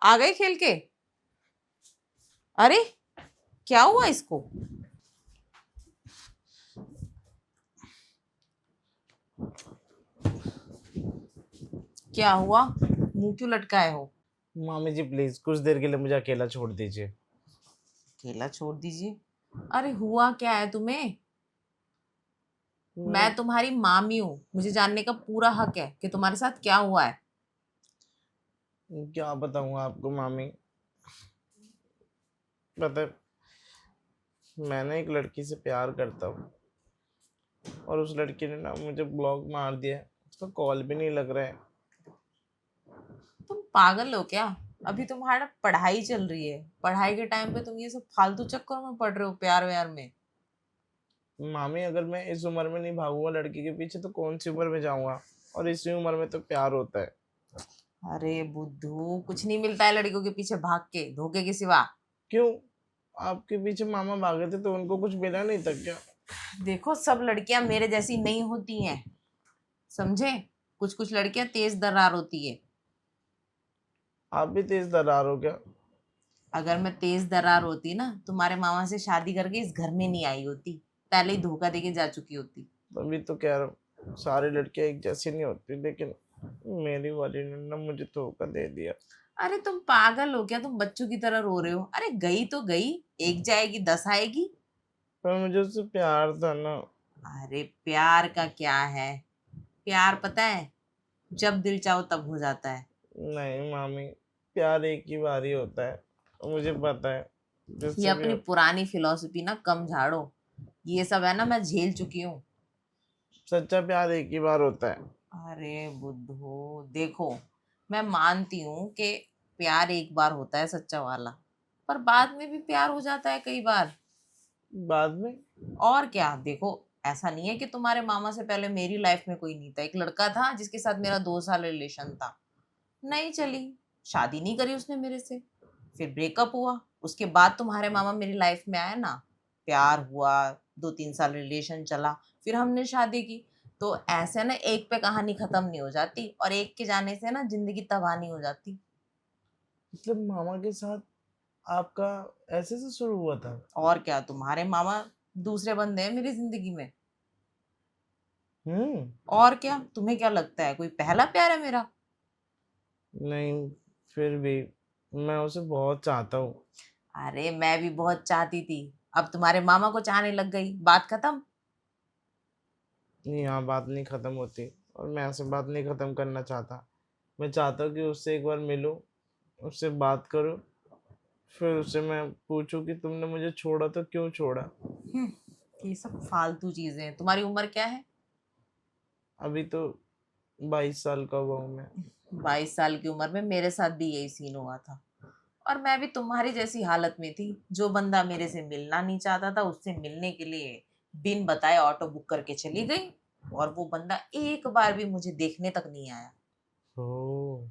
आ गए खेल के। अरे क्या हुआ इसको? क्या हुआ? मुंह क्यों लटकाए हो? मामी जी प्लीज कुछ देर के लिए मुझे अकेला छोड़ दीजिए। अकेला छोड़ दीजिए? अरे हुआ क्या है तुम्हें? मैं मैं तुम्हारी मामी हूँ, मुझे जानने का पूरा हक है कि तुम्हारे साथ क्या हुआ है। क्या बताऊँ आपको मामी। पता है, मैंने एक लड़की से प्यार करता हूँ और उस लड़की ने ना मुझे ब्लॉक मार दिया है। उसका कॉल भी नहीं लग रहा है। तुम पागल हो क्या? अभी तुम्हारा पढ़ाई चल रही है, पढ़ाई के टाइम पे तुम ये सब फालतू चक्करों में पड़ रहे हो, प्यार व्यार में। मामी अगर मैं इस उम्र में नहीं भागूंगा लड़की के पीछे तो कौन सी उम्र में जाऊंगा। और इसी उम्र में तो प्यार होता है। अरे बुद्धू, कुछ नहीं मिलता है लड़कियों के पीछे भाग के धोखे के सिवा। क्यों? आपके पीछे मामा भागे थे तो उनको कुछ मिला नहीं था क्या? देखो, सब लड़कियां मेरे जैसी नहीं होती हैं, समझे? कुछ कुछ लड़कियां तेज दरार होती है। आप भी तेज दरार हो क्या? अगर मैं तेज दरार होती ना, तुम्हारे मामा से शादी करके इस घर में नहीं आई होती, पहले ही धोखा देके जा चुकी होती। तभी तो कह रहा हूँ सारी लड़कियां एक जैसी नहीं होती, लेकिन मेरी वाली ने ना मुझे धोखा दे दिया। अरे तुम पागल हो क्या? तुम बच्चों की तरह रो रहे हो। अरे गई तो गई, एक जाएगी 10 आएगी। पर मुझे उससे प्यार था ना। अरे प्यार का क्या है? प्यार पता है, जब दिल चाहो तब हो जाता है। नहीं मामी, प्यार एक ही बार ही होता है। मुझे पता है। ये जिससे भी अपनी पुरानी फिलॉसफी ना कम झाड़ो, ये सब है ना मैं झेल चुकी हूँ। सच्चा प्यार एक ही बार होता है। अरे बुद्धू देखो, मैं मानती हूँ कि प्यार एक बार होता है सच्चा वाला, पर बाद में भी प्यार हो जाता है कई बार। बाद में? और क्या, देखो, ऐसा नहीं है कि तुम्हारे मामा से पहले मेरी लाइफ में कोई नहीं था। एक लड़का था जिसके साथ मेरा 2 साल रिलेशन था, नहीं चली, शादी नहीं करी उसने मेरे से, फिर ब्रेकअप हुआ। उसके बाद तुम्हारे मामा मेरी लाइफ में आए ना, प्यार हुआ, 2-3 साल रिलेशन चला, फिर हमने शादी की। तो ऐसे ना एक पे कहानी खत्म नहीं हो जाती, और एक के जाने से ना जिंदगी तबाह नहीं हो जाती। मतलब मामा के साथ आपका ऐसे से शुरू हुआ था? और क्या, तुम्हारे मामा दूसरे बंदे हैं मेरी जिंदगी में। हम्म। और क्या, तुम्हें क्या लगता है कोई पहला प्यार है मेरा? नहीं, फिर भी मैं उसे बहुत चाहता हूँ। अरे मैं भी बहुत चाहती थी, अब तुम्हारे मामा को चाहने लग गई, बात खत्म। नहीं, यहाँ बात नहीं खत्म होती। और मैं ऐसे बात नहीं खत्म करना चाहता। मैं चाहता हूँ कि उससे एक बार मिलूं, उससे बात करूं, फिर उससे मैं पूछूं कि तुमने मुझे छोड़ा तो क्यों छोड़ा। ये सब फालतू चीजें हैं। तुम्हारी उम्र क्या है? अभी तो 22 साल का हुआ हूँ मैं। 22 साल की उम्र में मेरे साथ भी यही सीन हुआ था, और मैं भी तुम्हारी जैसी हालत में थी। जो बंदा मेरे से मिलना नहीं चाहता था, उससे मिलने के लिए बिन बताए ऑटो बुक करके चली गई, और वो बंदा एक बार भी मुझे देखने तक नहीं आया। ओ,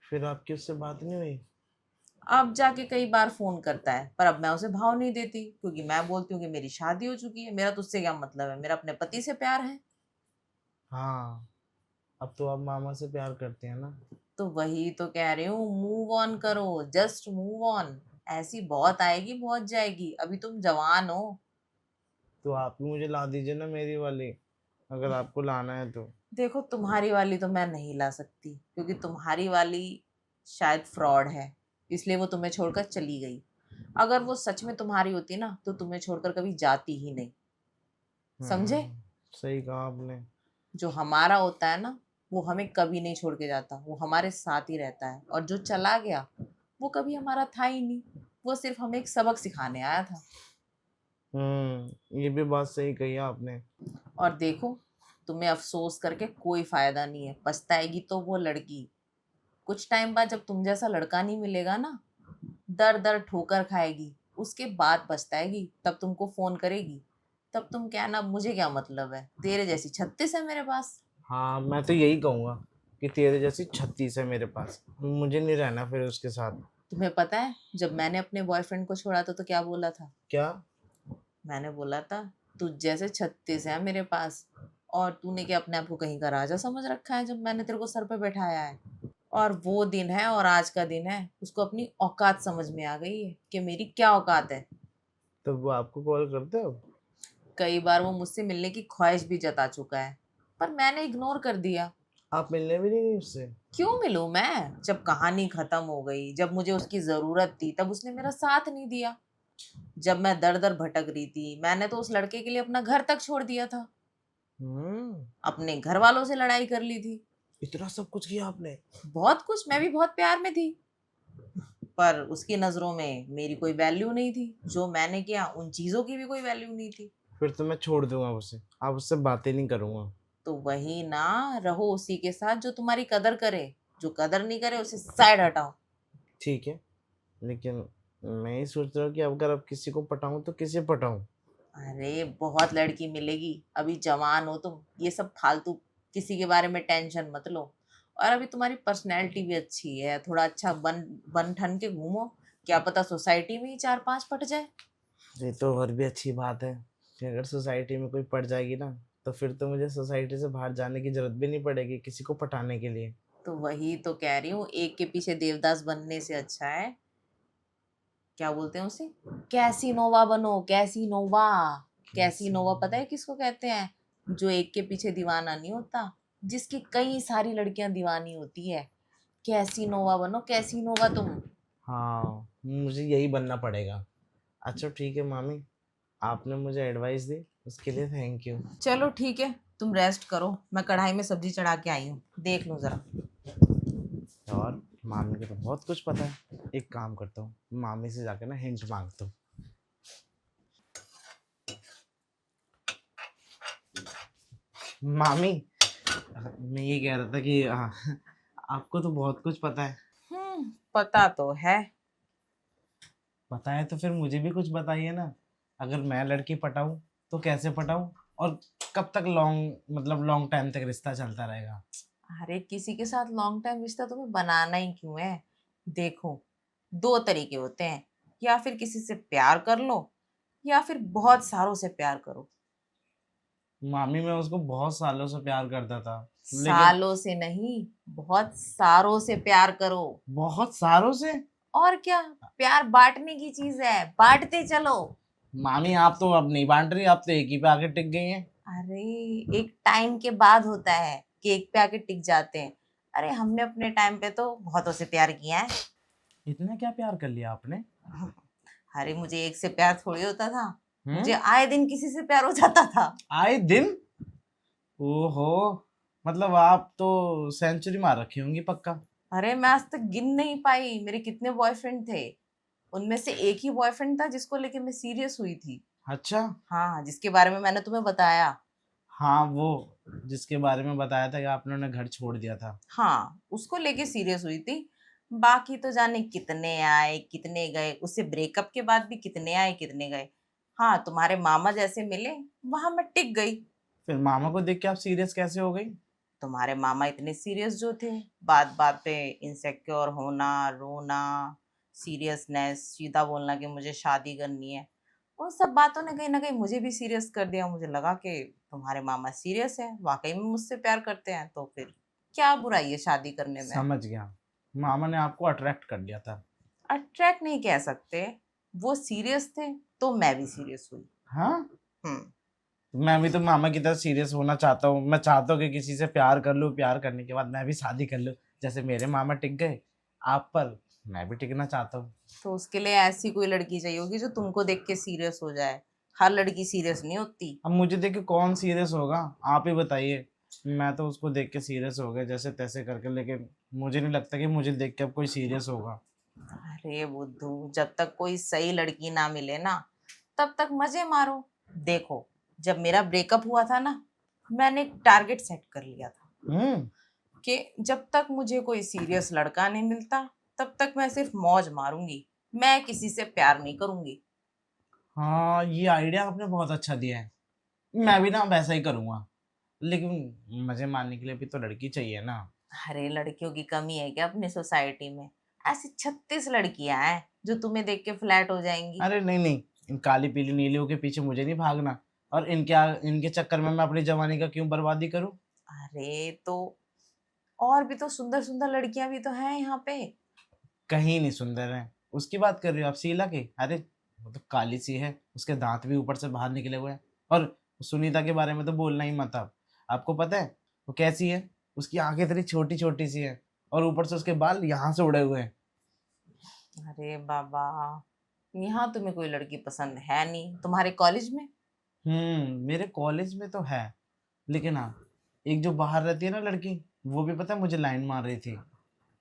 फिर आपकी उससे बात नहीं हुई? अब जाके कई बार फोन करता है, पर अब मैं उसे भाव नहीं देती, क्योंकि मैं बोलती हूँ कि मेरी शादी हो चुकी है, मेरा तो उससे क्या मतलब है, मेरा अपने पति से प्यार है। हाँ, अब तो आप मामा से प्यार करते हैं ना। तो वही तो कह रही हूँ, मूव ऑन करो, जस्ट मूव ऑन। ऐसी बहुत आएगी बहुत जाएगी, अभी तुम जवान हो। तो आप भी मुझे ला दीजिए ना मेरी वाली, अगर आपको लाना है तो। देखो, तुम्हारी वाली तो मैं नहीं ला सकती, क्योंकि तुम्हारी वाली शायद फ्रॉड है, इसलिए वो तुम्हें छोड़कर चली गई। अगर वो सच में तुम्हारी होती ना, तो तुम्हें छोड़कर कभी जाती ही नहीं, समझे? सही कहा आपने। जो हमारा होता है ना, वो हमें कभी नहीं छोड़ के जाता, वो हमारे साथ ही रहता है। और जो चला गया, वो कभी हमारा था ही नहीं, वो सिर्फ हमें एक सबक सिखाने आया था। ये भी बात सही कही आपने। और देखो, तुम्हें अफसोस करके कोई फायदा नहीं है, पछताएगी तो वो लड़की। कुछ टाइम बाद जब तुम जैसा लड़का नहीं मिलेगा ना, दर दर ठोकर खाएगी, उसके बाद पछताएगी, तब तुमको फोन करेगी, तब तुम कहना मुझे क्या मतलब है, तेरे जैसी 36 है मेरे पास। हाँ, मैं तो यही कहूँगा कि तेरे जैसी 36 है मेरे पास, मुझे नहीं रहना फिर उसके साथ। तुम्हें पता है, जब मैंने अपने बॉयफ्रेंड को छोड़ा था तो क्या बोला था? क्या? मैंने बोला था, तुझ जैसे 36 है मेरे पास, और तूने क्या अपने आप को कहीं का राजा समझ रखा है जब मैंने तेरे को सर पे बैठाया है? और वो दिन है और आज का दिन है, उसको अपनी औकात समझ में आ गई है कि मेरी क्या औकात है। तो वो आपको कॉल करते हो? कई बार वो मुझसे मिलने की ख्वाहिश भी जता चुका है, पर मैंने इग्नोर कर दिया। आप मिलने भी नहीं गई उससे? क्यों मिलूं मैं? जब कहानी खत्म हो गई, जब मुझे उसकी जरूरत थी, तब उसने मेरा साथ नहीं दिया। जब मैं दर दर भटक रही थी, मैंने तो उस लड़के के लिए अपना घर तक छोड़ दिया था। हम्म। अपने घर वालों से लड़ाई कर ली थी। इतना सब कुछ किया आपने? बहुत कुछ, मैं भी बहुत प्यार में थी, पर उसकी नजरों में मेरी कोई वैल्यू नहीं थी। जो मैंने किया उन चीजों की भी कोई वैल्यू नहीं थी। फिर तो मैं छोड़ दूंगा उसे, आप उससे बातें नहीं करूंगा। तो वही ना, रहो उसी के साथ जो तुम्हारी कदर करे। जो कदर नहीं करे उसे साइड हटाओ। ठीक है, लेकिन मैं ही सोच रहा हूँ कि अगर अब किसी को पटाऊं तो किसे पटाऊं? अरे बहुत लड़की मिलेगी, अभी जवान हो तुम, ये सब फालतू किसी के बारे में टेंशन मत लो। और अभी तुम्हारी पर्सनैलिटी भी अच्छी है, थोड़ा अच्छा बन बन ठन के घूमो। क्या पता सोसाइटी में ही 4-5 पट जाए। ये तो और भी अच्छी बात है कि अगर सोसाइटी में कोई पड़ जाएगी ना, तो फिर तो मुझे सोसाइटी से बाहर जाने की जरूरत भी नहीं पड़ेगी किसी को पटाने के लिए। तो वही तो कह रही हूँ, एक के पीछे देवदास बनने से अच्छा है, क्या बोलते हैं उसे, कैसीनोवा बनो, कैसीनोवा। कैसीनोवा पता है किसको कहते हैं? जो एक के पीछे दीवाना नहीं होता, जिसकी कई सारी लड़कियां दीवानी होती है। कैसीनोवा बनो, कैसीनोवा तुम। हाँ, मुझे यही बनना पड़ेगा। अच्छा ठीक है मामी, आपने मुझे एडवाइस दी उसके लिए थैंक यू। चलो ठीक है, तुम रेस्ट करो, मैं कढ़ाई में सब्जी चढ़ा के आई हूँ, देख लो जरा। और मामी को तो बहुत कुछ पता है, एक काम करता हूँ, मामी से जाकर ना हिंट मांगता हूँ। मामी, मैं ये कह रहा था कि आपको तो बहुत कुछ पता है। पता तो है। पता है तो फिर मुझे भी कुछ बताइए ना। अगर मैं लड़की पटाऊं तो कैसे पटाऊं, और कब तक लॉन्ग टाइम तक रिश्ता चलता रहेगा? अरे किसी के साथ लॉन्ग टाइम रिश्ता तुम्हें बनाना ही क्यों है? देखो, दो तरीके होते हैं, या फिर किसी से प्यार कर लो, या फिर बहुत सारों से प्यार करो। मामी, मैं उसको बहुत सालों से प्यार करता था, लेकिन सालों से नहीं, बहुत सारों से प्यार करो। बहुत सालों से। और क्या, प्यार बांटने की चीज है, बांटते चलो। मामी, आप तो अब नहीं बांट रही, आप तो एक ही पे आके टिक गई हैं। अरे एक टाइम के बाद होता है कि एक पे आके टिक जाते हैं। अरे हमने अपने टाइम पे तो बहुतों से प्यार किया है। इतना क्या प्यार कर लिया आपने? अरे मुझे एक से प्यार थोड़ी होता था, मुझे हम्म। आए दिन किसी से प्यार हो जाता था। आए दिन? ओहो, मतलब आप तो सेंचुरी मार रखी होंगी पक्का। अरे मैं आज तक गिन नहीं पाई मेरे कितने बॉयफ्रेंड थे। उनमें से एक ही बॉयफ्रेंड था जिसको लेके मैं सीरियस हुई थी। अच्छा। हाँ, जिसके बारे में मैंने तुम्हें बताया। हाँ, वो जिसके बारे में बताया था कि आपने उन्हें घर छोड़ दिया था। हाँ, उसको लेके सीरियस हुई थी। बाकी तो जाने कितने आए कितने गए, उससे ब्रेकअप के बाद भी कितने आए कितने गए। हाँ, तुम्हारे मामा जैसे मिले, वहां मैं टिक गई। फिर मामा को देख के आप सीरियस कैसे हो गई? तुम्हारे मामा इतने सीरियस जो थे, बात बात पे इनसेक्योर होना, रोना, सीरियसनेस, सीधा बोलना कि मुझे शादी करनी है, उन सब बातों ने कहीं ना कहीं मुझे भी सीरियस कर दिया। मुझे लगा कि तुम्हारे मामा सीरियस है, वाकई में मुझसे प्यार करते हैं, तो फिर क्या बुराई है शादी करने में। समझ गया, मामा ने आपको अट्रैक्ट कर लिया था। अट्रैक्ट नहीं कह सकते, वो सीरियस थे तो मैं भी सीरियस हुई। हाँ, हम्म। मैं भी तो मामा की तरह सीरियस होना चाहता हूँ। मैं चाहता हूँ कि किसी से प्यार कर लूँ, प्यार करने के बाद मैं भी शादी कर लूँ। जैसे मेरे मामा टिक गए आप पर, मैं भी टिकना चाहता हूँ। तो उसके लिए ऐसी कोई लड़की चाहिए होगी जो तुमको देख के सीरियस हो जाए। हर लड़की सीरियस नहीं होती। अब मुझे देख के कौन सीरियस होगा, आप ही बताइए। मैं तो उसको देख के सीरियस हो गया जैसे तैसे करके, लेकिन मुझे नहीं लगता कि मुझे देख के अब कोई सीरियस होगा। अरे बुद्धू, जब तक कोई सही लड़की ना मिले ना, तब तक मजे मारो। देखो, जब मेरा ब्रेकअप हुआ था ना, मैंने एक टारगेट सेट कर लिया था हम्म। कि जब तक मुझे कोई सीरियस लड़का नहीं मिलता, तब तक मैं सिर्फ मौज मारूंगी, मैं किसी से प्यार नहीं करूंगी। हाँ, ये आइडिया आपने बहुत अच्छा दिया है। मैं भी ना वैसा ही करूँगा, लेकिन मजे मारने के लिए भी तो लड़की चाहिए ना। अरे लड़कियों की कमी है क्या अपनी सोसाइटी में? ऐसी 36 लड़कियां हैं जो तुम्हें देख के फ्लैट हो जाएंगी। अरे नहीं नहीं, इन काली पीली नीलियों के पीछे मुझे नहीं भागना। और इनके चक्कर में मैं अपनी जवानी का क्यों बर्बादी करूं? अरे तो और भी तो सुंदर सुंदर लड़कियां भी तो हैं यहाँ पे। कहीं नहीं सुंदर है। उसकी बात कर रही हो आप, शीला की? अरे वो तो काली सी है, उसके दांत भी ऊपर से बाहर निकले हुए हैं। और सुनीता के बारे में तो बोलना ही मत आप। आपको पता है वो कैसी है? उसकी आंखें इतनी छोटी छोटी सी है और ऊपर से उसके बाल यहाँ से उड़े हुए हैं। अरे बाबा, यहाँ तुम्हें कोई लड़की पसंद है नहीं, तुम्हारे कॉलेज में? मेरे कॉलेज में तो है, लेकिन हाँ, एक जो बाहर रहती है ना लड़की, वो भी पता है मुझे लाइन मार रही थी।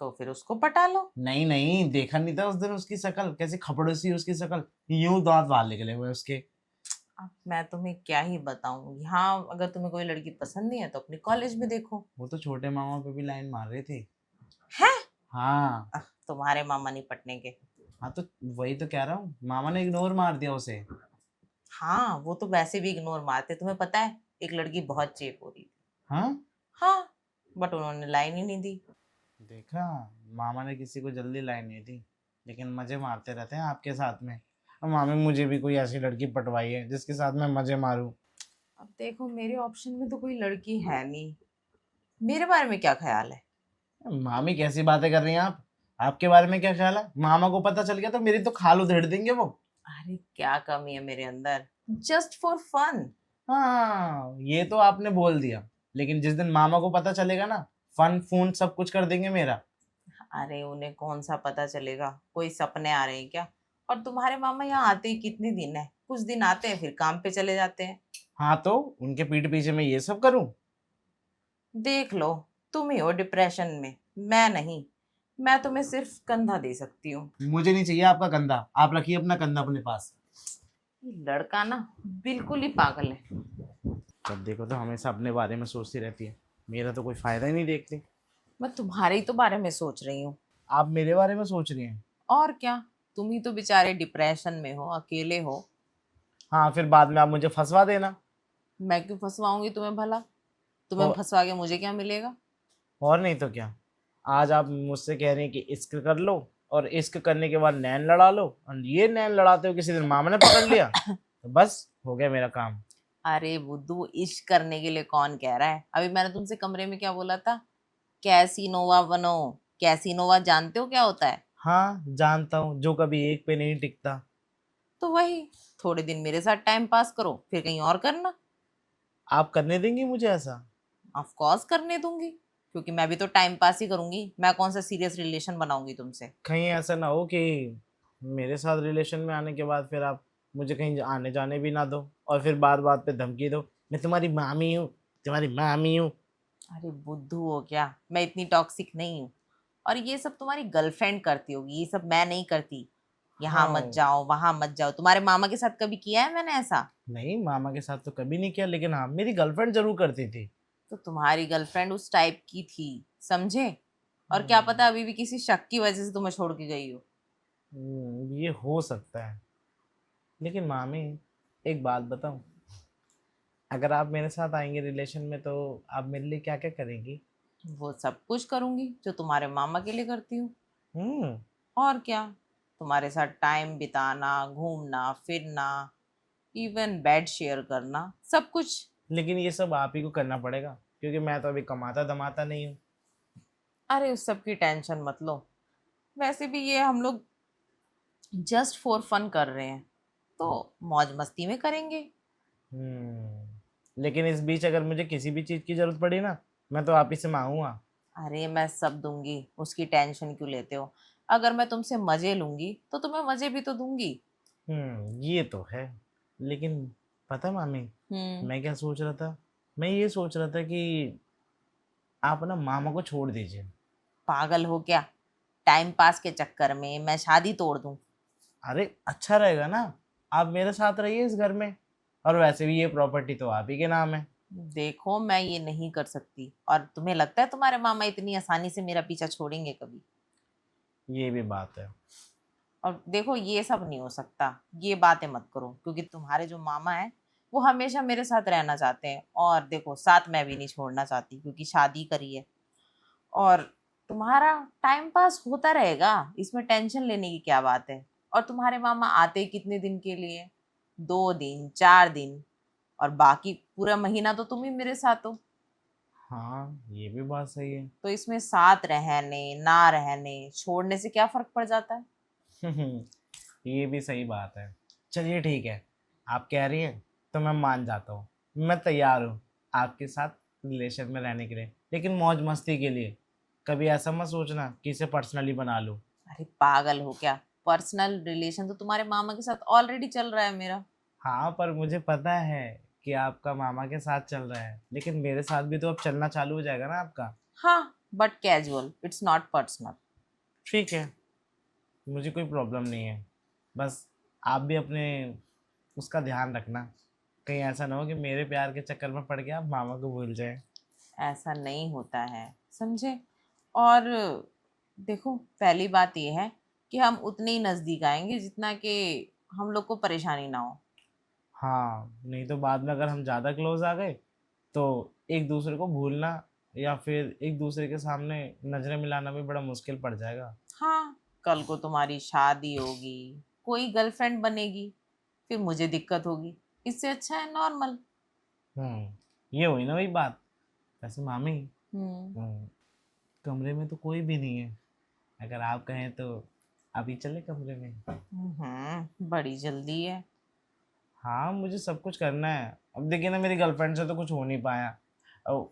तो फिर उसको पटा लो। नहीं नहीं, देखा नहीं था उस दिन उसकी शक्ल कैसी खपड़ो सी, उसकी शक्ल यूं दांत बाहर निकले हुए उसके। अब मैं तुम्हें क्या ही बताऊं, यहाँ अगर तुम्हें कोई लड़की पसंद नहीं है तो अपने कॉलेज में देखो। वो तो छोटे मामा पे भी लाइन मार रही थी। है? हाँ। तुम्हारे मामा नहीं पटने के। हाँ तो वही तो कह रहा हूँ, मामा ने इग्नोर मार दिया उसे। हाँ, वो तो वैसे भी इग्नोर मारते, तुम्हें पता है एक लड़की बहुत चेप हो रही थी। हाँ। हाँ, बट उन्होंने लाइन ही नहीं दी। देखा, मामा ने किसी को जल्दी लाइन नहीं दी, लेकिन मजे मारते रहते हैं आपके साथ में। और मामी मुझे भी कोई ऐसी लड़की पटवाई है जिसके साथ मैं मजे मारूं। अब देखो मेरे ऑप्शन में तो कोई लड़की है नहीं, मेरे बारे में क्या ख्याल है? मामी कैसी बातें कर रही हैं आप? आपके बारे में क्या ख्याल है? मामा को पता चल गया तो मेरी तो खाल उधेड़ देंगे वो। अरे क्या कमी है मेरे अंदर, जस्ट फॉर फन। हाँ, ये तो आपने बोल दिया, लेकिन जिस दिन मामा को पता चलेगा ना, फन फून सब कुछ कर देंगे मेरा। अरे उन्हें कौन सा पता चलेगा, कोई सपने आ रहे हैं क्या? और तुम्हारे मामा यहाँ आते ही कितने दिन है, कुछ दिन आते हैं फिर काम पे चले जाते हैं। हाँ तो उनके पीठ पीछे मैं ये सब करूं? देख लो, तुम ही हो डिप्रेशन में, मैं नहीं। मैं तुम्हें सिर्फ कंधा दे सकती हूँ। मुझे नहीं चाहिए आपका कंधा, आप रखिए अपना कंधा अपने पास। ये लड़का ना बिल्कुल ही पागल है। जब देखो तो हमेशा अपने बारे में सोचती रहती है, मेरा तो कोई फायदा ही नहीं देखती। मैं तुम्हारे ही तो बारे में सोच रही हूँ। आप मेरे बारे में सोच रही हैं? और क्या, तुम ही तो बेचारे डिप्रेशन में हो, अकेले हो। हाँ, फिर बाद में आप मुझे फंसवा देना। मैं क्यों फंसवाऊंगी तुम्हें भला? तुम्हें और फंसवा के मुझे क्या मिलेगा? और नहीं तो क्या। आज आप मुझसे कह रहे हैं कि इश्क कर लो, और इश्क करने के बाद नैन लड़ा लो, और ये नैन लड़ाते हो किसी दिन मामा ने पकड़ लिया तो बस हो गया मेरा काम। अरे बुद्धू, इश्क करने के लिए कौन कह रहा है? अभी मैंने तुमसे कमरे में क्या बोला था? कैसीनोवा बनो। कैसीनोवा जानते हो क्या होता है? हाँ जानता हूँ, जो कभी एक पे नहीं टिकता। तो वही, थोड़े दिन मेरे साथ टाइम पास करो फिर कहीं और करना। आप करने देंगी मुझे ऐसा? ऑफ कोर्स करने दूंगी, क्योंकि मैं भी तो टाइम पास ही करूंगी, मैं कौन सा सीरियस रिलेशन बनाऊंगी तुमसे। कहीं ऐसा ना हो कि मेरे साथ रिलेशन में आने के बाद फिर आप मुझे कहीं आने जाने भी ना दो, और फिर बात बात पे धमकी दो, मैं तुम्हारी मामी हूँ, तुम्हारी मामी हूँ। अरे बुद्धू हो क्या, मैं इतनी टॉक्सिक नहीं हूँ। और ये सब तुम्हारी गर्लफ्रेंड करती होगी, ये सब मैं नहीं करती। यहाँ मत हाँ। जाओ वहां मत जाओ, तुम्हारे मामा के साथ कभी किया है मैंने ऐसा? नहीं, मामा के साथ तो कभी नहीं किया, लेकिन हाँ मेरी गर्लफ्रेंड जरूर करती थी। तो तुम्हारी गर्लफ्रेंड उस टाइप की थी, समझे? और क्या हम्म, पता अभी भी किसी शक की वजह से तुम्हें छोड़ के गई हो। ये हो सकता है। लेकिन मामी, एक बात बताऊं, अगर आप मेरे साथ आएंगे रिलेशन में तो आप मेरे लिए क्या क्या करेंगी? वो सब कुछ करूंगी जो तुम्हारे मामा के लिए करती हूँ। हम्म। और क्या, तुम्हारे साथ टाइम बिताना, घूमना फिरना, इवन बेड शेयर करना, सब कुछ। लेकिन ये सब आप ही को करना पड़ेगा, क्योंकि मैं तो अभी कमाता धमाता नहीं हूँ। अरे उस सब की टेंशन मत लो, वैसे भी ये हम लोग जस्ट फॉर फन कर रहे हैं, तो मौज मस्ती में करेंगे। लेकिन इस बीच अगर मुझे किसी भी चीज़ की जरूरत पड़ी ना, मैं तो आप ही से मांगूंगा। अरे मैं सब दूंगी, उसकी टेंशन क्यों लेते हो? अगर मैं तुमसे मजे लूंगी तो तुम्हें मजे भी तो दूंगी। ये तो है। लेकिन पता है मामी, हम्म। मैं क्या सोच रहा था? मैं ये सोच रहा था कि आप ना मामा को छोड़ दीजिए। पागल हो क्या? टाइम पास के चक्कर में मैं शादी तोड़ दूं? अरे अच्छा रहेगा ना, आप मेरे साथ रहिए इस घर में, और वैसे भी ये प्रॉपर्टी तो आप ही के नाम है। देखो मैं ये नहीं कर सकती, और तुम्हें लगता है तुम्हारे मामा इतनी आसानी से मेरा पीछा छोड़ेंगे कभी? ये भी बात है। और देखो ये सब नहीं हो सकता, ये बातें मत करो, क्योंकि तुम्हारे जो मामा है वो हमेशा मेरे साथ रहना चाहते हैं, और देखो साथ मैं भी नहीं छोड़ना चाहती क्योंकि शादी करी है। और तुम्हारा टाइम पास होता रहेगा, इसमें टेंशन लेने की क्या बात है? और तुम्हारे मामा आते कितने दिन के लिए? 2 दिन 4 दिन, और बाकी पूरा महीना तो तुम ही मेरे साथ हो। हाँ, ये भी बात सही है। तो इसमें साथ रहने ना रहने छोड़ने से क्या फर्क पड़ जाता है? ये भी सही बात है। चलिए ठीक है, आप कह रही हैं तो मैं मान जाता हूँ। मैं तैयार हूँ आपके साथ रिलेशन में रहने के लिए, लेकिन मौज मस्ती के लिए। कभी ऐसा मत सोचना कि इसे पर्सनली बना लूँ। अरे पागल हो क्या? पर्सनल रिलेशन तो तुम्हारे मामा के साथ ऑलरेडी चल रहा है मेरा। हाँ, पर मुझे पता है कि आपका मामा के साथ चल रहा है, लेकिन मेरे साथ भी तो अब चलना चालू हो जाएगा ना आपका। हाँ, but casual, it's not personal. ठीक है, मुझे कोई प्रॉब्लम नहीं है। बस आप भी अपने उसका ध्यान रखना, कहीं ऐसा ना हो कि मेरे प्यार के चक्कर में पड़ के आप मामा को भूल जाए। ऐसा नहीं होता है, समझे? और देखो, पहली बात यह है कि हम उतने ही नजदीक आएंगे जितना कि हम लोग को परेशानी ना हो। हाँ, नहीं तो बाद में अगर हम ज़्यादा क्लोज आ गए तो एक दूसरे को भूलना या फिर एक दूसरे के सामने नज़रें मिलाना भी बड़ा मुश्किल पड़ जाएगा। हाँ, कल को तुम्हारी शादी होगी, कोई गर्लफ्रेंड बनेगी, फिर मुझे दिक्कत होगी। इससे अच्छा है नॉर्मल। ये हुई ना वही बात। वैसे मामी, हम्म। हम्म, कमरे में तो कोई भी नहीं है। अगर आप कहें तो अभी चले कमरे में। बड़ी जल्दी है। हाँ, मुझे सब कुछ करना है। अब देखिए ना, मेरी गर्लफ्रेंड से तो कुछ हो नहीं पाया और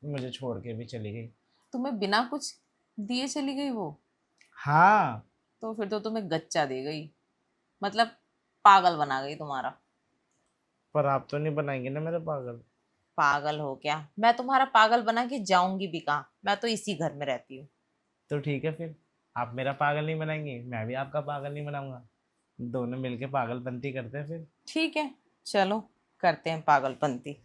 मुझे छोड़ के भी चली गई। तुम्हें बिना कुछ दिए चली गई वो? हाँ। तो फिर तो तुम्हें गच्चा दे गई, मतलब पागल बना गई तुम्हारा। पर आप तो नहीं बनाएंगे ना मेरे पागल। पागल हो क्या? मैं तुम्हारा पागल बना के जाऊंगी भी कहाँ? मैं तो इसी घर में रहती हूँ। तो ठीक है फिर, आप मेरा पागल नहीं बनाएंगे, मैं भी आपका पागल नहीं बनाऊंगा। दोनों मिलके पागलपंती करते हैं फिर। ठीक है, चलो करते हैं पागलपंती।